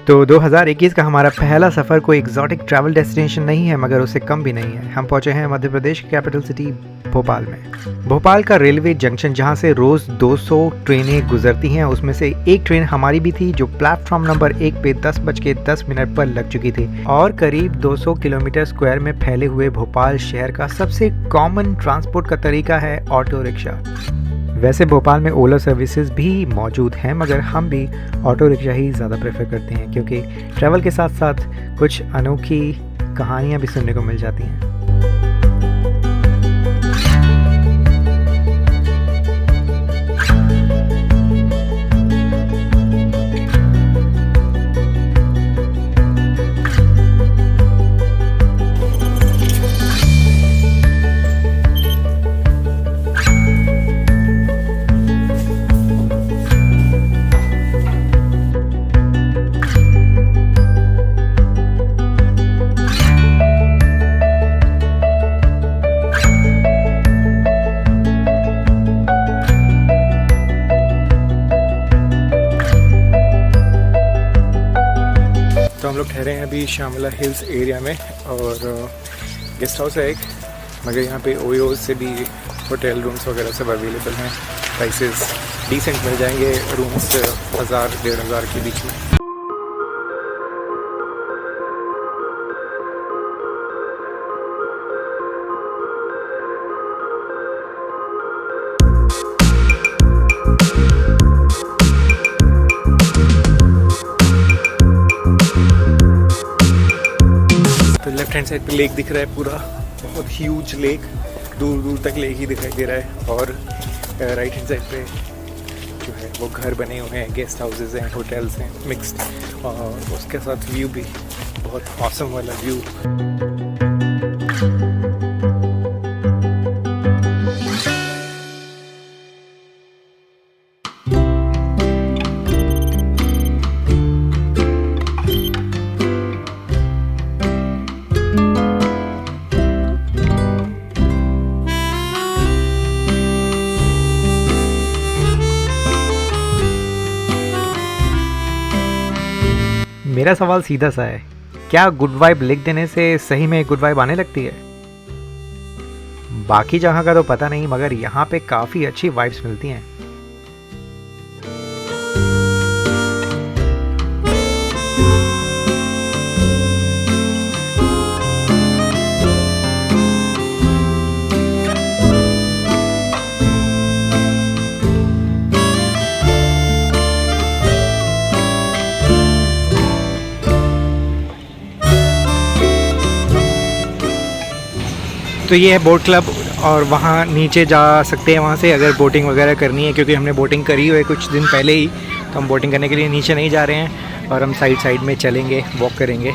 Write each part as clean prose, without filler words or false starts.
तो 2021 का हमारा पहला सफ़र कोई एग्जॉटिक ट्रैवल डेस्टिनेशन नहीं है, मगर उससे कम भी नहीं है। हम पहुंचे हैं मध्य प्रदेश की कैपिटल सिटी भोपाल में। भोपाल का रेलवे जंक्शन जहां से रोज़ 200 ट्रेनें गुजरती हैं, उसमें से एक ट्रेन हमारी भी थी जो प्लेटफॉर्म नंबर 1 पे 10:10 पर लग चुकी थी। और करीब 200 किलोमीटर स्क्वायर में फैले हुए भोपाल शहर का सबसे कॉमन ट्रांसपोर्ट का तरीका है ऑटो रिक्शा। वैसे भोपाल में ओला सर्विसेज भी मौजूद हैं, मगर हम भी ऑटो रिक्शा ही ज़्यादा प्रेफर करते हैं क्योंकि ट्रैवल के साथ साथ कुछ अनोखी कहानियाँ भी सुनने को मिल जाती हैं। तो हम लोग ठहरे हैं अभी श्यामला हिल्स एरिया में और गेस्ट हाउस है एक, मगर यहाँ पे ओयोज से भी होटल रूम्स वगैरह सब अवेलेबल हैं। प्राइसेस डिसेंट मिल जाएंगे, रूम्स 1000-1500 के बीच में। लेफ्ट हैंड साइड पे लेक दिख रहा है, पूरा बहुत ह्यूज लेक, दूर दूर तक लेक ही दिखाई दे रहा है। और राइट हैंड साइड पे जो है वो घर बने हुए हैं, गेस्ट हाउसेज हैं, होटल्स हैं मिक्स्ड, और उसके साथ व्यू भी बहुत ऑसम वाला व्यू। मेरा सवाल सीधा सा है, क्या गुड वाइब लिख देने से सही में गुड वाइब आने लगती है? बाकी जगह का तो पता नहीं, मगर यहाँ पे काफ़ी अच्छी वाइब्स मिलती हैं। तो ये है बोट क्लब, और वहाँ नीचे जा सकते हैं वहाँ से अगर बोटिंग वगैरह करनी है, क्योंकि हमने बोटिंग करी हुई है कुछ दिन पहले ही, तो हम बोटिंग करने के लिए नीचे नहीं जा रहे हैं और हम साइड में चलेंगे, वॉक करेंगे।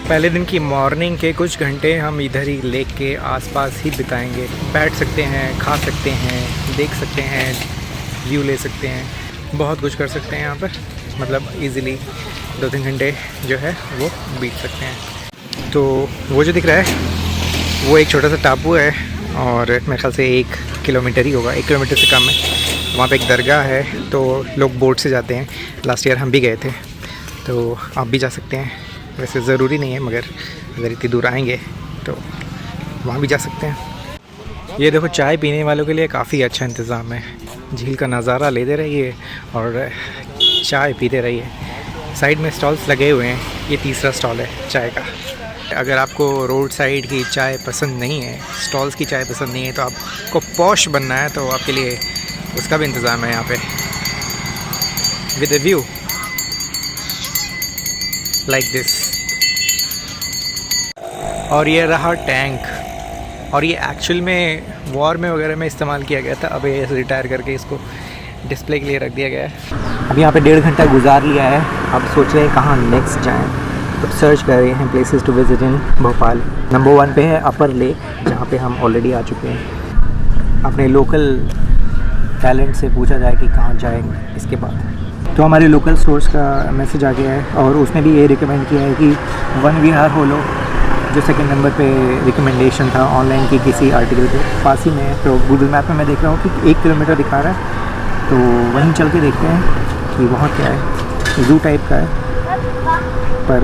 पहले दिन की मॉर्निंग के कुछ घंटे हम इधर ही लेक के आसपास ही बिताएंगे। बैठ सकते हैं, खा सकते हैं, देख सकते हैं, व्यू ले सकते हैं, बहुत कुछ कर सकते हैं यहाँ पर। मतलब इजीली 2-3 घंटे जो है वो बीत सकते हैं। तो वो जो दिख रहा है वो एक छोटा सा टापू है, और मेरे ख्याल से 1 किलोमीटर ही होगा, 1 किलोमीटर से कम है। वहाँ पे एक दरगाह है, तो लोग बोट से जाते हैं। लास्ट ईयर हम भी गए थे, तो आप भी जा सकते हैं। वैसे ज़रूरी नहीं है, मगर अगर इतनी दूर आएंगे तो वहाँ भी जा सकते हैं। ये देखो, चाय पीने वालों के लिए काफ़ी अच्छा इंतज़ाम है। झील का नज़ारा लेते रहिए और चाय पीते रहिए। साइड में स्टॉल्स लगे हुए हैं, ये तीसरा स्टॉल है चाय का। अगर आपको रोड साइड की चाय पसंद नहीं है, स्टॉल्स की चाय पसंद नहीं है, तो आपको पॉश बनना है, तो आपके लिए उसका भी इंतज़ाम है यहाँ पे, with A view like this. और ये रहा टैंक, और ये एक्चुअल में वॉर में वगैरह में इस्तेमाल किया गया था। अब ये रिटायर करके इसको डिस्प्ले के लिए रख दिया गया है। अब यहाँ पे 1.5 घंटा गुजार लिया है, अब सोच रहे हैं कहाँ नेक्स्ट जाएं। तो सर्च कर रहे हैं places to visit in Bhopal. Number 1 पे है अपर लेक, जहाँ पे हम ऑलरेडी आ चुके हैं। अपने लोकल टैलेंट से पूछा जाए कि कहाँ जाएंगे इसके बाद। तो हमारे लोकल सोर्स का मैसेज आ गया है और उसने भी ये रिकमेंड किया है कि वन विहार हो लो, जो सेकंड नंबर पे रिकमेंडेशन था ऑनलाइन की किसी आर्टिकल पे, पास ही में है। तो गूगल मैप में मैं देख रहा हूँ कि 1 किलोमीटर दिखा रहा है, तो वहीं चल के देखते हैं कि वहाँ क्या है। ज़ू टाइप का है पर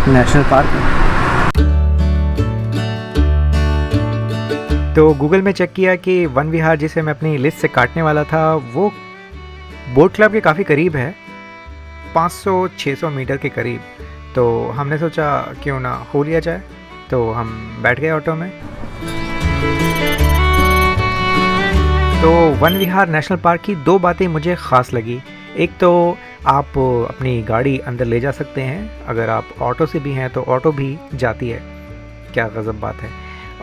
नेशनल पार्क है। तो गूगल में चेक किया कि वन विहार जिसे मैं अपनी लिस्ट से काटने वाला था वो बोट क्लब के काफ़ी करीब है, 500-600 मीटर के करीब। तो हमने सोचा क्यों ना हो लिया जाए, तो हम बैठ गए ऑटो में। तो वन विहार नेशनल पार्क की 2 बातें मुझे ख़ास लगी। एक तो आप अपनी गाड़ी अंदर ले जा सकते हैं, अगर आप ऑटो से भी हैं तो ऑटो भी जाती है, क्या गज़ब बात है।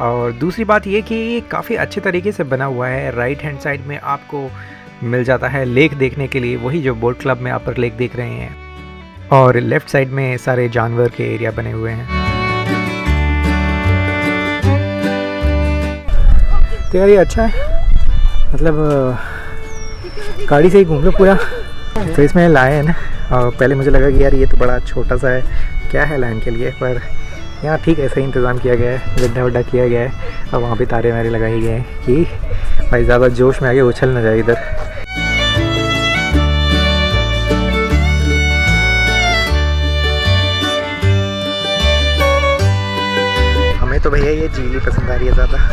और दूसरी बात ये कि ये काफ़ी अच्छे तरीके से बना हुआ है। राइट हैंड साइड में आपको मिल जाता है लेक देखने के लिए, वही जो बोट क्लब में अपर लेक देख रहे हैं, और लेफ़्ट साइड में सारे जानवर के एरिया बने हुए हैं। तो यार ये अच्छा है, मतलब गाड़ी से ही घूम लो पूरा। तो इसमें लायन है, और पहले मुझे लगा कि यार ये तो बड़ा छोटा सा है, क्या है लायन के लिए, पर यहाँ ठीक ऐसा ही इंतज़ाम किया गया है, गड्ढा वड्ढा किया गया है, और वहाँ पे तारे वारे लगाए गए हैं कि भाई ज़्यादा जोश में आगे उछल ना जाए इधर। हमें तो भैया ये झील ही पसंद आ रही है ज़्यादा।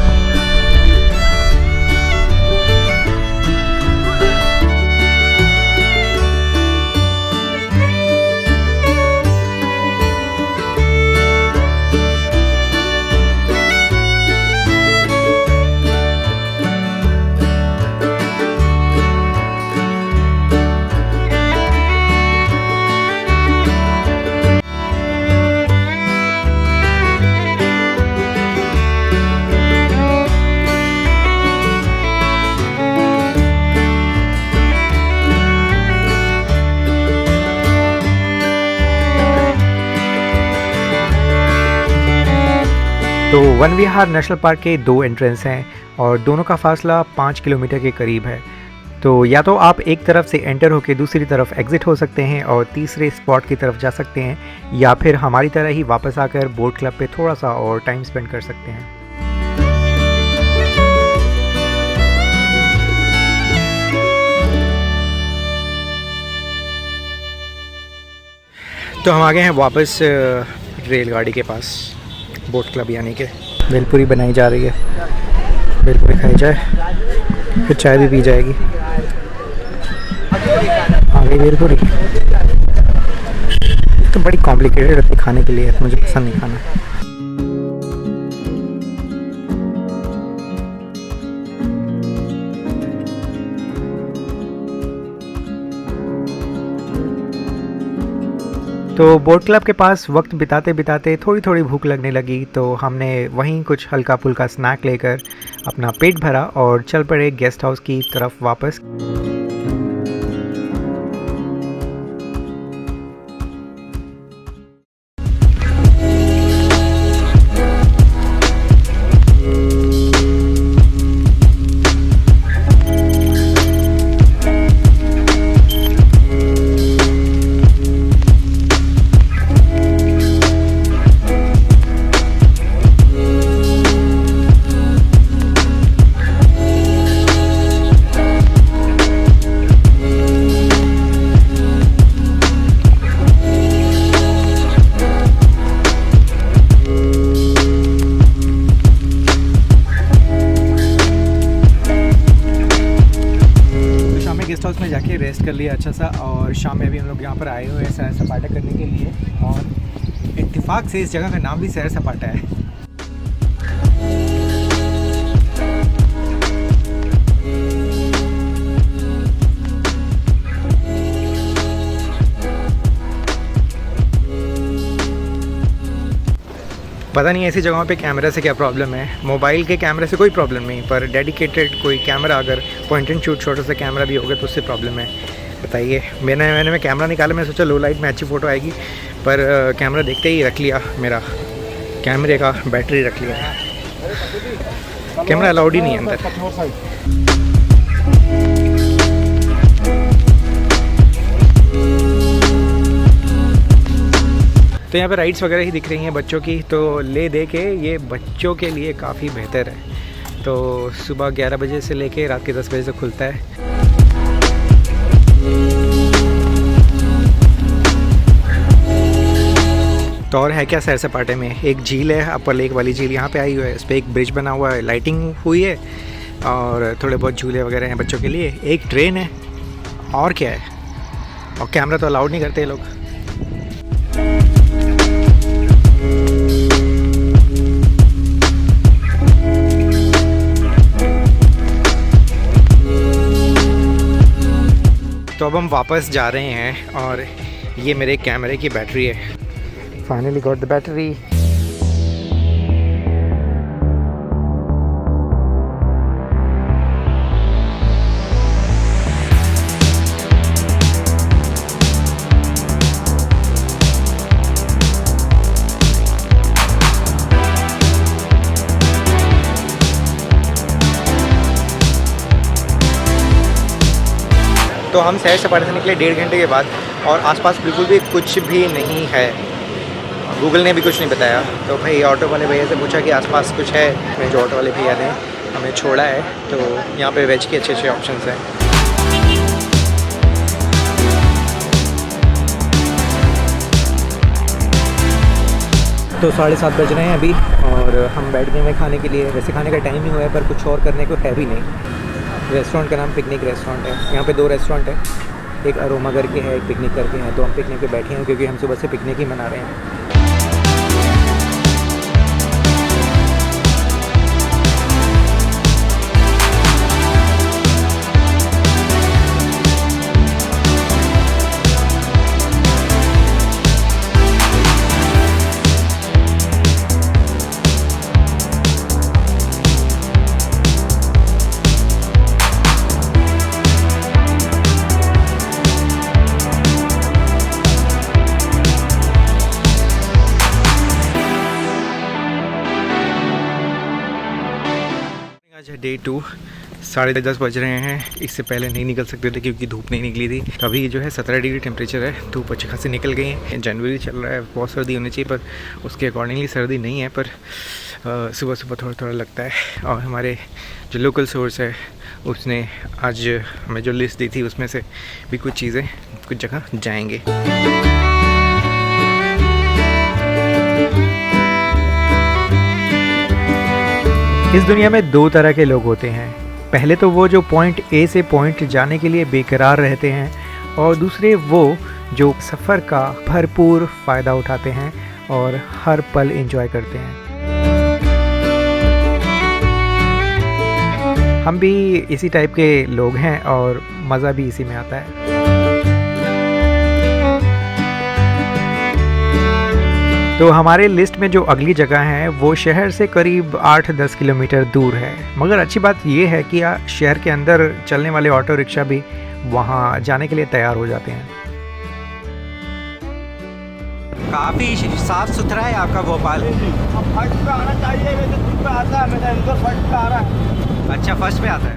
तो वन विहार नेशनल पार्क के 2 एंट्रेंस हैं और दोनों का फासला 5 किलोमीटर के करीब है। तो या तो आप एक तरफ से एंटर होकर दूसरी तरफ एग्ज़िट हो सकते हैं और तीसरे स्पॉट की तरफ जा सकते हैं, या फिर हमारी तरह ही वापस आकर बोट क्लब पे थोड़ा सा और टाइम स्पेंड कर सकते हैं। तो हम आ गए हैं वापस रेलगाड़ी के पास, बोट क्लब यानी कि भेलपुरी बनाई जा रही है। भेलपुरी खाई जाए, फिर चाय भी पी जाएगी। आ गई भेलपुरी, तो बड़ी कॉम्प्लिकेटेड रहती खाने के लिए, मुझे पसंद नहीं खाना। तो बोट क्लब के पास वक्त बिताते बिताते थोड़ी थोड़ी भूख लगने लगी, तो हमने वहीं कुछ हल्का फुल्का स्नैक लेकर अपना पेट भरा और चल पड़े गेस्ट हाउस की तरफ वापस। गेस्ट हाउस में जाके रेस्ट कर लिया अच्छा सा, और शाम में भी हम लोग यहाँ पर आए हुए हैं सैर सपाटा करने के लिए, और इत्तेफाक से इस जगह का नाम भी सैर सपाटा है। पता नहीं ऐसी जगहों पे कैमरा से क्या प्रॉब्लम है, मोबाइल के कैमरे से कोई प्रॉब्लम नहीं, पर डेडिकेटेड कोई कैमरा, अगर पॉइंट एंड शूट छोटा सा कैमरा भी होगा तो उससे प्रॉब्लम है। बताइए, मैंने कैमरा निकाला, मैं सोचा लो लाइट में अच्छी फ़ोटो आएगी, पर कैमरा देखते ही रख लिया, मेरा कैमरे का बैटरी रख लिया। कैमरा अलाउड ही नहीं है अंदर। तो यहाँ पे राइड्स वगैरह ही दिख रही हैं बच्चों की, तो ले दे के ये बच्चों के लिए काफ़ी बेहतर है। तो सुबह 11 बजे से लेके रात के 10 बजे तक खुलता है। तो और है क्या सैर सपाटे में, एक झील है, अपर लेक वाली झील यहाँ पे आई हुई है, इस पर एक ब्रिज बना हुआ है, लाइटिंग हुई है और थोड़े बहुत झूले वगैरह हैं बच्चों के लिए, एक ट्रेन है और क्या है, और कैमरा तो अलाउड नहीं करते ये लोग। तो अब हम वापस जा रहे हैं और ये मेरे कैमरे की बैटरी है। Finally got the battery. तो हम सैर सपाटे से निकले 1.5 घंटे के बाद और आसपास बिल्कुल भी कुछ भी नहीं है, गूगल ने भी कुछ नहीं बताया। तो भाई ऑटो वाले भैया से पूछा कि आसपास कुछ है, जो ऑटो वाले भैया ने हमें छोड़ा है। तो यहाँ पे वेज के अच्छे अच्छे ऑप्शंस हैं। तो 7:30 बज रहे हैं अभी और हम बैठ गए हैं खाने के लिए। वैसे खाने का टाइम ही हुआ है पर कुछ और करने को है भी नहीं। रेस्टोरेंट का नाम पिकनिक रेस्टोरेंट है। यहाँ पे 2 रेस्टोरेंट है, एक अरोमा करके है, एक पिकनिक करके है। तो हम पिकनिक पे बैठे हैं क्योंकि हम सुबह से पिकनिक ही मना रहे हैं। आज है डे 2, 10:30 बज रहे हैं। इससे पहले नहीं निकल सकते थे क्योंकि धूप नहीं निकली थी। अभी जो है 17 डिग्री टेम्परेचर है, धूप अच्छी खासी निकल गई है। जनवरी चल रहा है, बहुत सर्दी होनी चाहिए पर उसके अकॉर्डिंगली सर्दी नहीं है, पर सुबह सुबह थोड़ा थोड़ा लगता है। और हमारे जो लोकल सोर्स है उसने आज हमें जो लिस्ट दी थी उसमें से भी कुछ चीज़ें कुछ जगह जाएंगे। इस दुनिया में 2 तरह के लोग होते हैं। पहले तो वो जो पॉइंट ए से पॉइंट जाने के लिए बेकरार रहते हैं, और दूसरे वो जो सफ़र का भरपूर फ़ायदा उठाते हैं और हर पल एंजॉय करते हैं। हम भी इसी टाइप के लोग हैं और मज़ा भी इसी में आता है। तो हमारे लिस्ट में जो अगली जगह है वो शहर से करीब 8-10 किलोमीटर दूर है। मगर अच्छी बात ये है कि शहर के अंदर चलने वाले ऑटो रिक्शा भी वहाँ जाने के लिए तैयार हो जाते हैं। काफ़ी साफ सुथरा है आपका भोपाल। फर्स्ट पे आना चाहिए, वैसे पे आता है, मेरा इंदौर फर्स्ट पे आ रहा है। अच्छा, फर्स्ट पे आता है।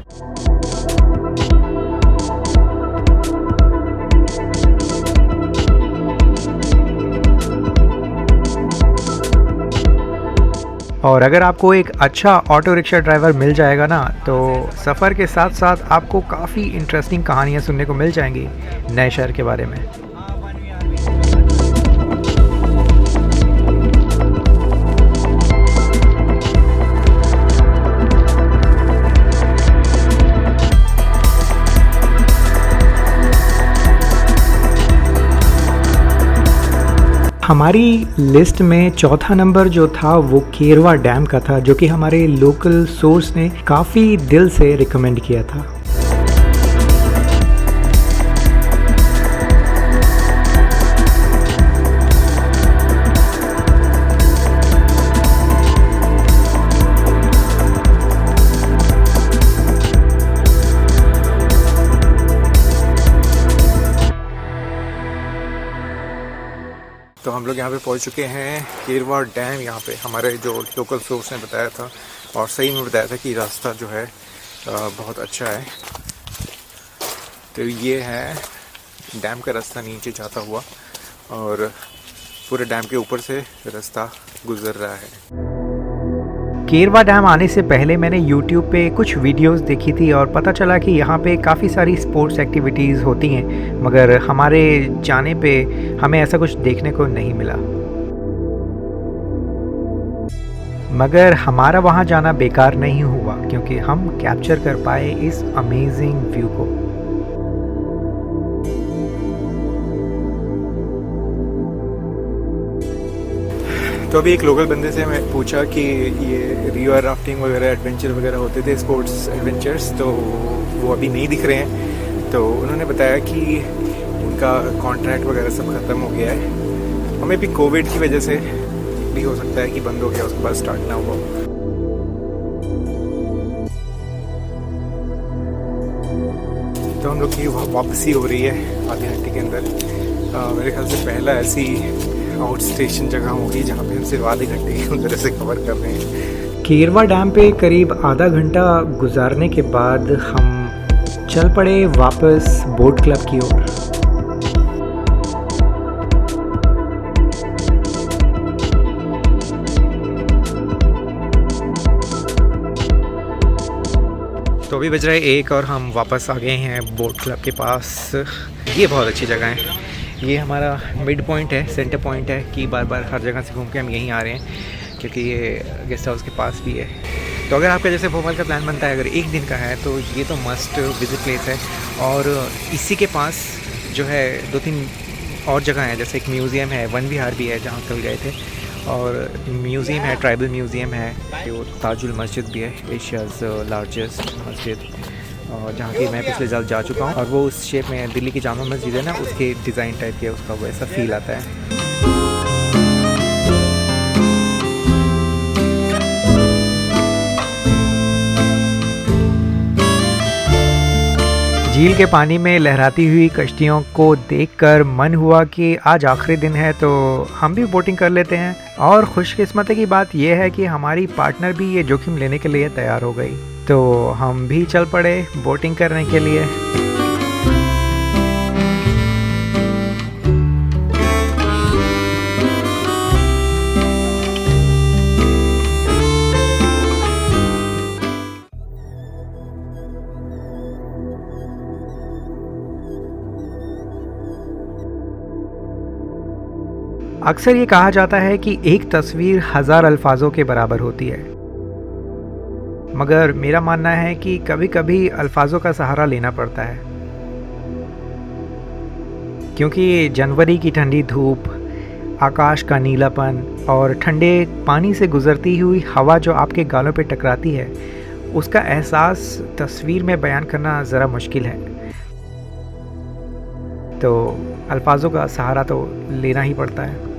और अगर आपको एक अच्छा ऑटो रिक्शा ड्राइवर मिल जाएगा ना, तो सफ़र के साथ साथ आपको काफ़ी इंटरेस्टिंग कहानियाँ सुनने को मिल जाएंगी नए शहर के बारे में। हमारी लिस्ट में चौथा नंबर जो था वो केरवा डैम का था, जो कि हमारे लोकल सोर्स ने काफ़ी दिल से रिकमेंड किया था। तो हम लोग यहाँ पे पहुँच चुके हैं केरवा डैम। यहाँ पे हमारे जो लोकल सोर्स ने बताया था और सही में बताया था कि रास्ता जो है बहुत अच्छा है। तो ये है डैम का रास्ता नीचे जाता हुआ और पूरे डैम के ऊपर से रास्ता गुजर रहा है। केरवा डैम आने से पहले मैंने YouTube पे कुछ वीडियोस देखी थी और पता चला कि यहाँ पे काफ़ी सारी स्पोर्ट्स एक्टिविटीज़ होती हैं, मगर हमारे जाने पे हमें ऐसा कुछ देखने को नहीं मिला। मगर हमारा वहाँ जाना बेकार नहीं हुआ क्योंकि हम कैप्चर कर पाए इस अमेजिंग व्यू को। तो अभी एक लोकल बंदे से मैं पूछा कि ये रिवर राफ्टिंग वगैरह एडवेंचर वगैरह होते थे, स्पोर्ट्स एडवेंचर्स, तो वो अभी नहीं दिख रहे हैं। तो उन्होंने बताया कि उनका कॉन्ट्रैक्ट वगैरह सब ख़त्म हो गया है। हमें भी कोविड की वजह से भी हो सकता है कि बंद हो गया, उसके बाद स्टार्ट ना हुआ। तो हम लोग की वापसी हो रही है आधे घंटे के अंदर। मेरे ख्याल से पहला ऐसी आउट स्टेशन जगह होगी जहाँ पे हम सिर्फ आधे घंटे के अंदर से कवर कर रहे हैं। केरवा डैम पे करीब आधा घंटा गुजारने के बाद हम चल पड़े वापस बोट क्लब की ओर। तो अभी बज रहा है 1 और हम वापस आ गए हैं बोट क्लब के पास। ये बहुत अच्छी जगह है। ये हमारा मिड पॉइंट है, सेंटर पॉइंट है कि बार बार हर जगह से घूम के हम यहीं आ रहे हैं क्योंकि ये गेस्ट हाउस के पास भी है। तो अगर आपका जैसे भोपाल का प्लान बनता है, अगर एक दिन का है, तो ये तो मस्ट विजिट प्लेस है। और इसी के पास जो है 2-3 और जगह हैं, जैसे एक म्यूज़ियम है, वन विहार भी है जहाँ कल गए थे, और म्यूज़ियम है, ट्राइबल म्यूज़ियम है, जो ताजुल मस्जिद भी है, एशियाज़ लार्जेस्ट मस्जिद, और जहाँ की मैं पिछले साल जा चुका हूँ। और वो उस शेप में दिल्ली की जामा मस्जिद है ना, उसके डिज़ाइन टाइप के, उसका वैसा फील आता है। झील के पानी में लहराती हुई कश्तियों को देखकर मन हुआ कि आज आखिरी दिन है तो हम भी बोटिंग कर लेते हैं। और खुशकिस्मती की बात यह है कि हमारी पार्टनर भी ये जोखिम लेने के लिए तैयार हो गई, तो हम भी चल पड़े बोटिंग करने के लिए। अक्सर ये कहा जाता है कि एक तस्वीर 1000 अल्फाजों के बराबर होती है, मगर मेरा मानना है कि कभी कभी अल्फाजों का सहारा लेना पड़ता है, क्योंकि जनवरी की ठंडी धूप, आकाश का नीलापन और ठंडे पानी से गुजरती हुई हवा जो आपके गालों पे टकराती है, उसका एहसास तस्वीर में बयान करना ज़रा मुश्किल है। तो अल्फाजों का सहारा तो लेना ही पड़ता है।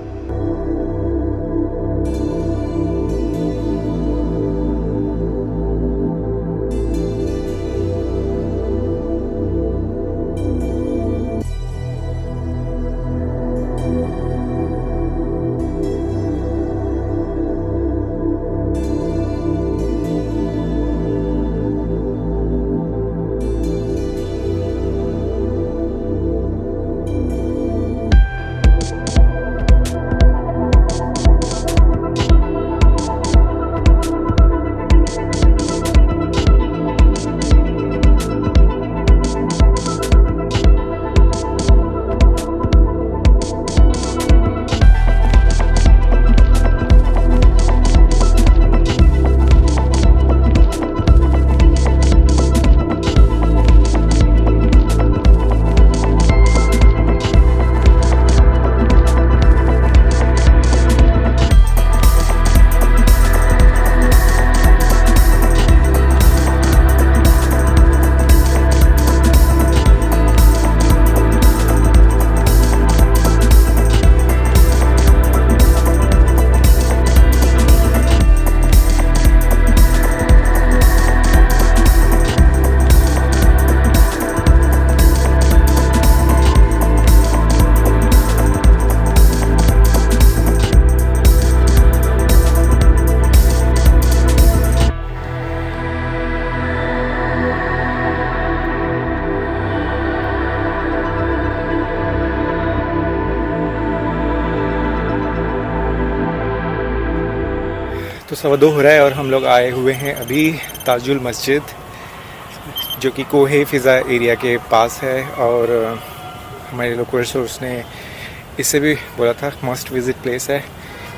तो 2:15 हो रहा है और हम लोग आए हुए हैं अभी ताजुल मस्जिद, जो कि कोहे फ़िज़ा एरिया के पास है। और हमारे लोकल सोर्स ने इससे भी बोला था मस्ट विज़िट प्लेस है,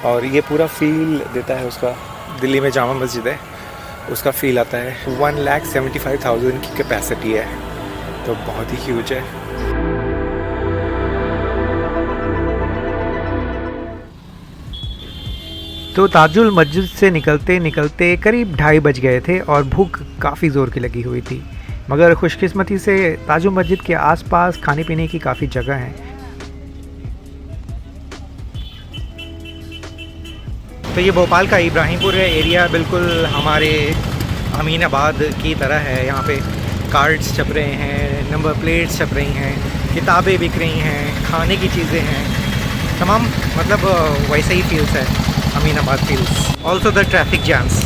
और ये पूरा फील देता है उसका। दिल्ली में जामा मस्जिद है, उसका फील आता है। 1,75,000 की कैपेसिटी है, तो बहुत ही ह्यूज है। तो ताजुल मस्जिद से निकलते निकलते करीब 2:30 बज गए थे और भूख काफ़ी ज़ोर की लगी हुई थी, मगर खुशकिस्मती से ताजुल मस्जिद के आसपास खाने पीने की काफ़ी जगह हैं। तो ये भोपाल का इब्राहिमपुर एरिया बिल्कुल हमारे अमीनाबाद की तरह है। यहाँ पे कार्ड्स छप रहे हैं, नंबर प्लेट्स छप रही हैं, किताबें बिक रही हैं, खाने की चीज़ें हैं, तमाम मतलब वैसे ही फील्स है Aminabad feels. Also the traffic jams.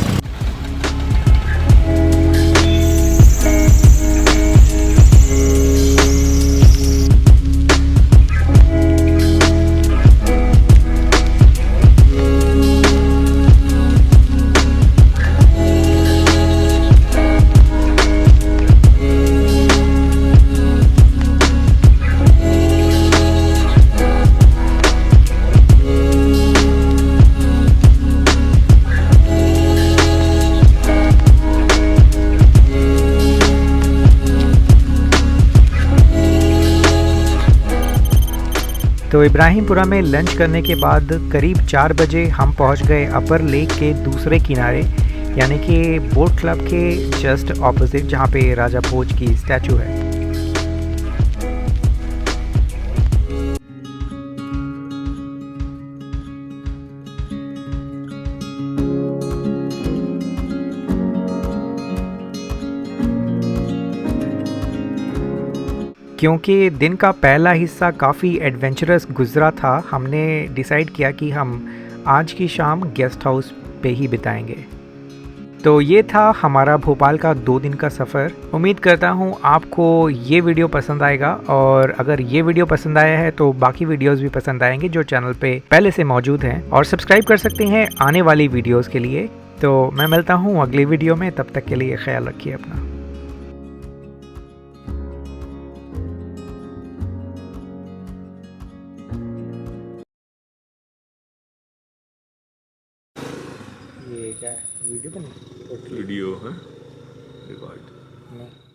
तो इब्राहिमपुरा में लंच करने के बाद करीब 4 बजे हम पहुंच गए अपर लेक के दूसरे किनारे, यानी कि बोट क्लब के जस्ट ऑपोजिट, जहां पे राजा भोज की स्टैचू है। क्योंकि दिन का पहला हिस्सा काफ़ी एडवेंचरस गुजरा था, हमने डिसाइड किया कि हम आज की शाम गेस्ट हाउस पे ही बिताएंगे। तो ये था हमारा भोपाल का 2 दिन का सफ़र। उम्मीद करता हूँ आपको ये वीडियो पसंद आएगा, और अगर ये वीडियो पसंद आया है तो बाकी वीडियोस भी पसंद आएंगे जो चैनल पे पहले से मौजूद हैं, और सब्सक्राइब कर सकते हैं आने वाली वीडियोस के लिए। तो मैं मिलता हूँ अगली वीडियो में, तब तक के लिए ख्याल रखिए अपना। ये क्या है, वीडियो बनी? वीडियो है रिकॉर्ड। नहीं।